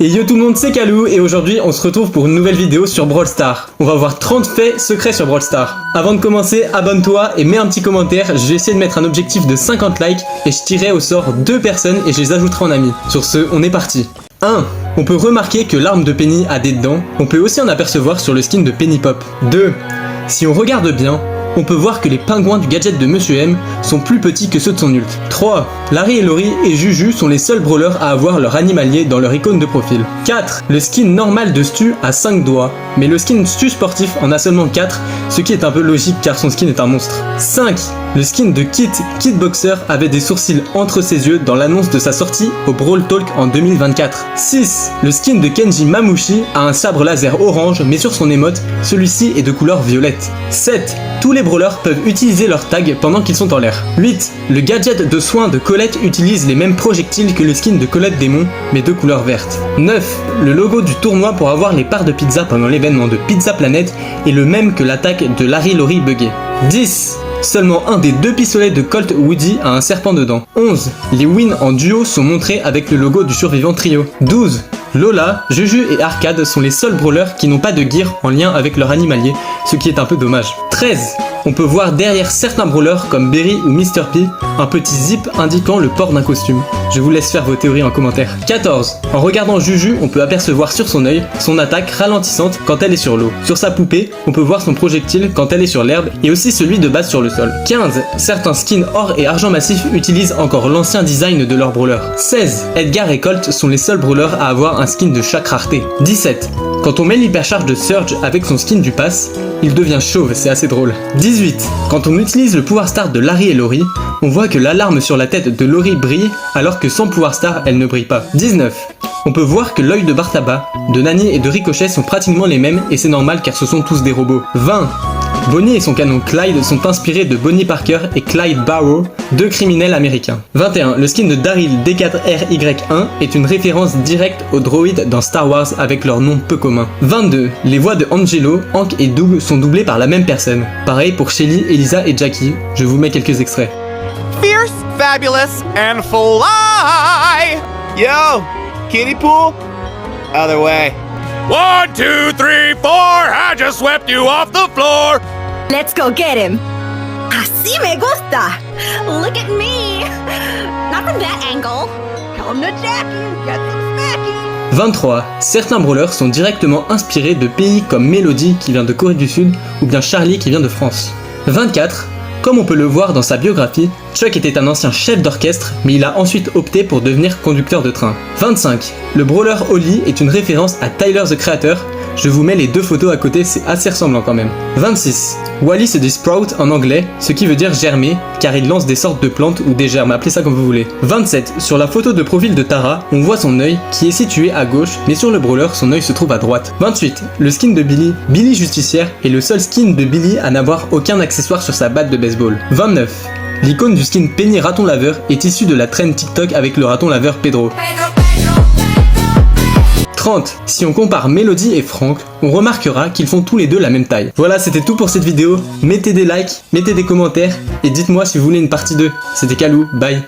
Et yo tout le monde, c'est Kalou et aujourd'hui on se retrouve pour une nouvelle vidéo sur Brawl Stars. On va voir 30 faits secrets sur Brawl Stars. Avant de commencer, abonne-toi et mets un petit commentaire, je vais essayer de mettre un objectif de 50 likes et je tirerai au sort 2 personnes et je les ajouterai en amis. Sur ce, on est parti. 1. On peut remarquer que l'arme de Penny a des dents, on peut aussi en apercevoir sur le skin de Penny Pop. 2. Si on regarde bien, on peut voir que les pingouins du gadget de Monsieur M sont plus petits que ceux de son ult. 3. Larry et Lori et Juju sont les seuls brawlers à avoir leur animalier dans leur icône de profil. 4. Le skin normal de Stu a 5 doigts, mais le skin Stu sportif en a seulement 4, ce qui est un peu logique car son skin est un monstre. 5. Le skin de Kit Boxer avait des sourcils entre ses yeux dans l'annonce de sa sortie au Brawl Talk en 2024. 6. Le skin de Kenji Mamushi a un sabre laser orange, mais sur son émote, celui-ci est de couleur violette. 7. Tous les brawlers peuvent utiliser leur tag pendant qu'ils sont en l'air. 8. Le gadget de soins de Colette utilise les mêmes projectiles que le skin de Colette Démon, mais de couleur verte. 9. Le logo du tournoi pour avoir les parts de pizza pendant l'événement de Pizza Planet est le même que l'attaque de Larry Lori buggée. 10. Seulement un des 2 pistolets de Colt Woody a un serpent dedans. 11. Les wins en duo sont montrés avec le logo du survivant trio. 12. Lola, Juju et Arcade sont les seuls brawlers qui n'ont pas de gear en lien avec leur animalier, ce qui est un peu dommage. 13. On peut voir derrière certains brawlers comme Berry ou Mr P un petit zip indiquant le port d'un costume. Je vous laisse faire vos théories en commentaire. 14. En regardant Juju, on peut apercevoir sur son œil son attaque ralentissante quand elle est sur l'eau. Sur sa poupée, on peut voir son projectile quand elle est sur l'herbe et aussi celui de base sur le sol. 15. Certains skins or et argent massif utilisent encore l'ancien design de leur brawler. 16. Edgar et Colt sont les seuls brawlers à avoir un skin de chaque rareté. 17. Quand on met l'hypercharge de Surge avec son skin du pass, il devient chauve, c'est assez drôle. 18. Quand on utilise le pouvoir star de Larry et Lori, on voit que l'alarme sur la tête de Lori brille alors que sans pouvoir star, elle ne brille pas. 19. On peut voir que l'œil de Bartaba, de Nani et de Ricochet sont pratiquement les mêmes et c'est normal car ce sont tous des robots. 20. Bonnie et son canon Clyde sont inspirés de Bonnie Parker et Clyde Barrow, 2 criminels américains. 21. Le skin de Daryl D4RY1 est une référence directe aux droïdes dans Star Wars avec leur nom peu commun. 22. Les voix de Angelo, Hank et Doug sont doublées par la même personne. Pareil pour Shelly, Elisa et Jackie. Je vous mets quelques extraits. Fierce, fabulous, and fly! Yo, kiddie pool? Other way. 1, 2, 3, 4, I just swept you off the floor! Let's go get him. Así me gusta. Look at me. Not from that angle. Come to Jackie, get some smacky. 23. Certains brawlers sont directement inspirés de pays comme Melody qui vient de Corée du Sud ou bien Charlie qui vient de France. 24. Comme on peut le voir dans sa biographie, Chuck était un ancien chef d'orchestre, mais il a ensuite opté pour devenir conducteur de train. 25. Le brawler Oli est une référence à Tyler the Creator. Je vous mets les 2 photos à côté, c'est assez ressemblant quand même. 26. Wally se dit Sprout en anglais, ce qui veut dire germer, car il lance des sortes de plantes ou des germes, appelez ça comme vous voulez. 27. Sur la photo de profil de Tara, on voit son œil qui est situé à gauche, mais sur le brawler, son œil se trouve à droite. 28. Le skin de Billy, Billy Justicière, est le seul skin de Billy à n'avoir aucun accessoire sur sa batte de baseball. 29. L'icône du skin Penny Raton Laveur est issue de la trend TikTok avec le raton laveur Pedro. 30. Si on compare Melody et Frank, on remarquera qu'ils font tous les deux la même taille. Voilà, c'était tout pour cette vidéo. Mettez des likes, mettez des commentaires et dites-moi si vous voulez une partie 2. C'était Kalou, bye.